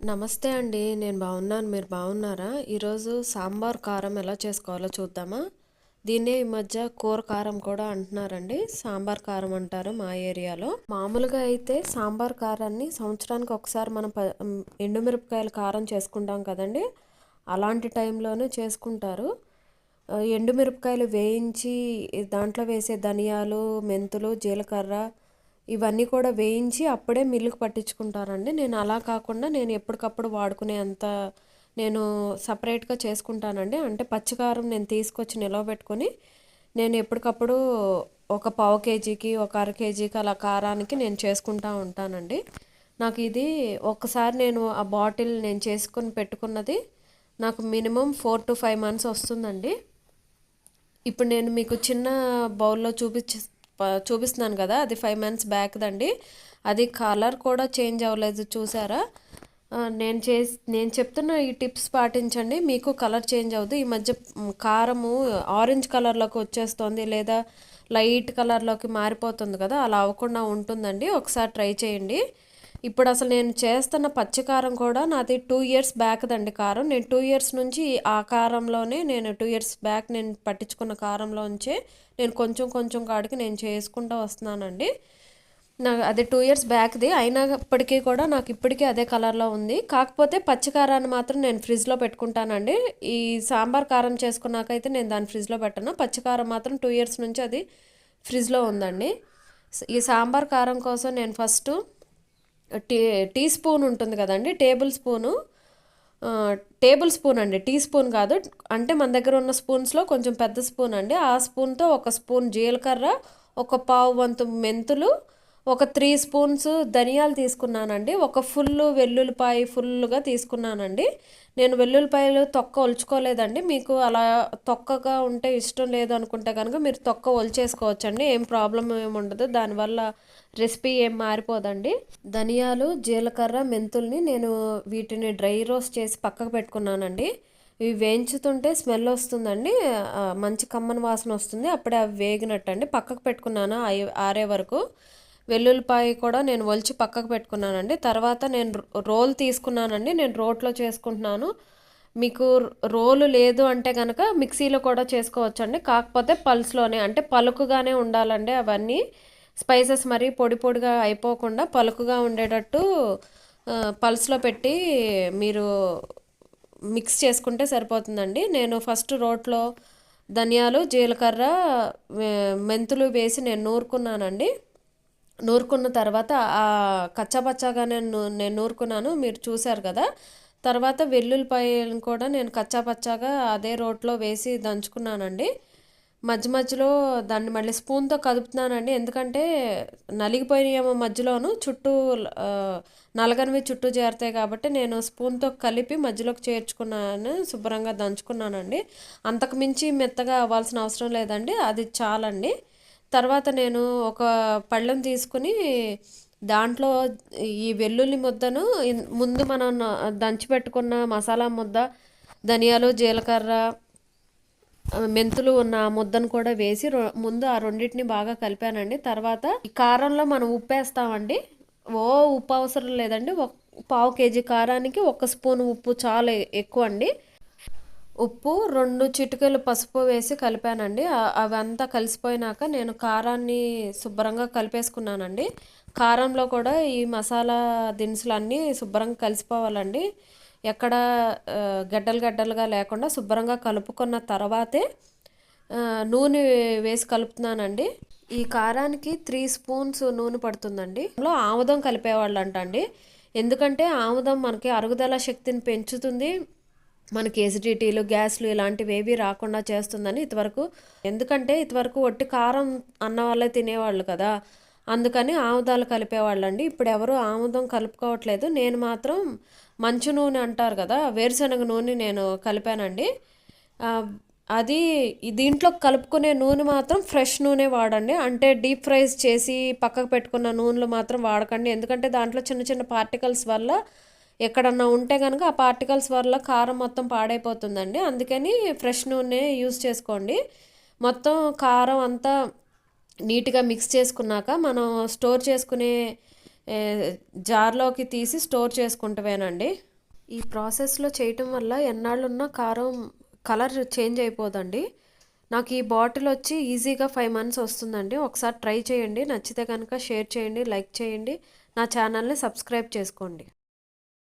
నమస్తే అండి. నేను బాగున్నాను. మీరు బాగున్నారా? ఈరోజు సాంబార్ కారం ఎలా చేసుకోవాలో చూద్దామా? దీన్నే ఈ మధ్య కూర కారం కూడా అంటున్నారండి. సాంబార్ కారం అంటారు మా ఏరియాలో. మామూలుగా అయితే సాంబార్ కారాన్ని సంవత్సరానికి ఒకసారి మనం ఎండుమిరపకాయల కారం చేసుకుంటాం కదండి. అలాంటి టైంలోనే చేసుకుంటారు. ఎండుమిరపకాయలు వేయించి దాంట్లో వేసే ధనియాలు, మెంతులు, జీలకర్ర ఇవన్నీ కూడా వేయించి అప్పుడే మిల్లుకి పట్టించుకుంటారండి. నేను అలా కాకుండా నేను ఎప్పటికప్పుడు వాడుకునే అంత నేను సపరేట్గా చేసుకుంటానండి. అంటే పచ్చికారం నేను తీసుకొచ్చి నిలవబెట్టుకొని నేను ఎప్పటికప్పుడు ఒక పావు కేజీకి ఒక అర కేజీకి అలా కారానికి నేను చేసుకుంటా ఉంటానండి. నాకు ఇది ఒక్కసారి నేను ఆ బాటిల్ నేను చేసుకొని పెట్టుకున్నది నాకు మినిమం 4 to 5 months వస్తుందండి. ఇప్పుడు నేను మీకు చిన్న బౌల్లో చూపిస్తున్నాను కదా, అది 5 months బ్యాక్దండి. అది కలర్ కూడా చేంజ్ అవ్వలేదు, చూసారా? నేను చెప్తున్న ఈ టిప్స్ పాటించండి, మీకు కలర్ చేంజ్ అవ్వదు. ఈ మధ్య కారము ఆరెంజ్ కలర్లోకి వచ్చేస్తుంది, లేదా లైట్ కలర్లోకి మారిపోతుంది కదా, అలా అవ్వకుండా ఉంటుందండి. ఒకసారి ట్రై చేయండి. ఇప్పుడు అసలు నేను చేస్తున్న పచ్చికారం కూడా నాది 2 years బ్యాక్దండి కారం. నేను 2 years నుంచి ఆ కారంలోనే నేను 2 years బ్యాక్ నేను పట్టించుకున్న కారంలోంచే నేను కొంచెం కొంచెం కాడికి నేను చేసుకుంటూ వస్తున్నానండి. నాకు అది 2 years బ్యాక్ది అయినప్పటికీ కూడా నాకు ఇప్పటికీ అదే కలర్లో ఉంది. కాకపోతే పచ్చికారాన్ని మాత్రం నేను ఫ్రిడ్జ్లో పెట్టుకుంటానండి. ఈ సాంబార్ కారం చేసుకున్నాకైతే నేను దాన్ని ఫ్రిడ్జ్లో పెట్టను. పచ్చికారం మాత్రం 2 years నుంచి అది ఫ్రిడ్జ్లో ఉందండి. ఈ సాంబార్ కారం కోసం నేను ఫస్ట్ టీ టీ స్పూన్ ఉంటుంది కదండి, టేబుల్ స్పూన్ అండి, టీ స్పూన్ కాదు. అంటే మన దగ్గర ఉన్న స్పూన్స్లో కొంచెం పెద్ద స్పూన్ అండి. ఆ స్పూన్తో 1 స్పూన్ జీలకర్ర, ఒక పావు వంతు మెంతులు, ఒక 3 స్పూన్స్ ధనియాలు తీసుకున్నానండి. ఒక వెల్లుల్లిపాయ ఫుల్గా తీసుకున్నానండి. నేను వెల్లుల్లిపాయలు తొక్క ఒలుచుకోలేదండి. మీకు అలా తొక్కగా ఉంటే ఇష్టం లేదు అనుకుంటే కనుక మీరు తొక్క ఒలిచేసుకోవచ్చండి. ఏం ప్రాబ్లం ఏమి ఉండదు, దానివల్ల రెసిపీ ఏం మారిపోదండి. ధనియాలు, జీలకర్ర, మెంతుల్ని నేను వీటిని డ్రై రోస్ట్ చేసి పక్కకు పెట్టుకున్నానండి. ఇవి వేయించుతుంటే స్మెల్ వస్తుందండి, మంచి కమ్మని వాసన వస్తుంది. అప్పుడే అవి వేగినట్టు అండి. పక్కకు పెట్టుకున్నాను ఆరే వరకు. వెల్లుల్లిపాయ కూడా నేను ఒలిచి పక్కకు పెట్టుకున్నానండి. తర్వాత నేను రోల్ తీసుకున్నానండి. నేను రోట్లో చేసుకుంటున్నాను. మీకు రోలు లేదు అంటే కనుక మిక్సీలో కూడా చేసుకోవచ్చండి. కాకపోతే పల్స్లోనే, అంటే పలుకుగానే ఉండాలండి అవన్నీ. స్పైసెస్ మరీ పొడి పొడిగా అయిపోకుండా పలుకుగా ఉండేటట్టు పల్స్లో పెట్టి మీరు మిక్స్ చేసుకుంటే సరిపోతుందండి. నేను ఫస్ట్ రోట్లో ధనియాలు, జీలకర్ర, మెంతులు వేసి నేను నూరుకున్నానండి. నూరుకున్న తర్వాత కచ్చాపచ్చాగా నేను నూరుకున్నాను, మీరు చూశారు కదా. తర్వాత వెల్లుల్లిపాయలను కూడా నేను కచ్చాపచ్చాగా అదే రోట్లో వేసి దంచుకున్నానండి. మధ్య మధ్యలో దాన్ని మళ్ళీ స్పూన్తో కదుపుతున్నానండి, ఎందుకంటే నలిగిపోయినాయేమో మధ్యలోను, చుట్టూ నలగనివి చుట్టూ చేరుతాయి కాబట్టి నేను స్పూన్తో కలిపి మధ్యలోకి చేర్చుకున్నాను, శుభ్రంగా దంచుకున్నానండి. అంతకుమించి మెత్తగా అవ్వాల్సిన అవసరం లేదండి, అది చాలండి. తర్వాత నేను ఒక పళ్ళెం తీసుకుని దాంట్లో ఈ వెల్లుల్లి ముద్దను ముందు మనం దంచి పెట్టుకున్న మసాలా ముద్ద, ధనియాలు, జీలకర్ర, మెంతులు ఉన్న ముద్దను కూడా వేసి ముందు ఆ రెండింటిని బాగా కలిపానండి. తర్వాత ఈ కారంలో మనం ఉప్పు వేస్తామండి. ఉప్పు అవసరం లేదండి. పావు కేజీ కారానికి 1 స్పూన్ ఉప్పు చాలా ఎక్కువ అండి. ఉప్పు, 2 చిటికెలు పసుపు వేసి కలిపానండి. అవంతా కలిసిపోయినాక నేను కారాన్ని శుభ్రంగా కలిపేసుకున్నానండి. కారంలో కూడా ఈ మసాలా దినుసులన్నీ శుభ్రంగా కలిసిపోవాలండి. ఎక్కడ గడ్డలు గడ్డలుగా లేకుండా శుభ్రంగా కలుపుకున్న తర్వాతే నూనె వేసి కలుపుతున్నానండి. ఈ కారానికి 3 స్పూన్స్ నూనె పడుతుందండి. అందులో ఆముదం కలిపేవాళ్ళు అంటండి, ఎందుకంటే ఆముదం మనకి అరుగుదల శక్తిని పెంచుతుంది, మనకి ఎసిడిటీలు, గ్యాస్లు ఇలాంటివి ఏవి రాకుండా చేస్తుందని ఎందుకంటే ఇదివరకు ఒట్టి కారం అన్న వాళ్ళే తినేవాళ్ళు కదా, అందుకని ఆముదాలు కలిపేవాళ్ళండి. ఇప్పుడు ఎవరు ఆముదం కలుపుకోవట్లేదు. నేను మాత్రం మంచు నూనె అంటారు కదా, వేరుశనగ నూనె నేను కలిపానండి. అది దీంట్లో కలుపుకునే నూనె మాత్రం ఫ్రెష్ నూనె వాడండి. అంటే డీప్ ఫ్రైస్ చేసి పక్కకు పెట్టుకున్న నూనెలు మాత్రం వాడకండి, ఎందుకంటే దాంట్లో చిన్న చిన్న పార్టికల్స్ వల్ల ఎక్కడన్నా ఉంటే కనుక ఆ పార్టికల్స్ వల్ల కారం మొత్తం పాడైపోతుందండి. అందుకని ఫ్రెష్ నూనె యూస్ చేసుకోండి. మొత్తం కారం అంతా నీట్గా మిక్స్ చేసుకున్నాక మనం స్టోర్ చేసుకునే జార్లోకి తీసి స్టోర్ చేసుకుంటామేనండి. ఈ ప్రాసెస్లో చేయటం వల్ల ఎన్నాళ్ళున్నా కారం కలర్ చేంజ్ అయిపోదండి. నాకు ఈ బాటిల్ వచ్చి ఈజీగా 5 మంత్స్ వస్తుందండి. ఒకసారి ట్రై చేయండి. నచ్చితే కనుక షేర్ చేయండి, లైక్ చేయండి, నా ఛానల్ని సబ్స్క్రైబ్ చేసుకోండి.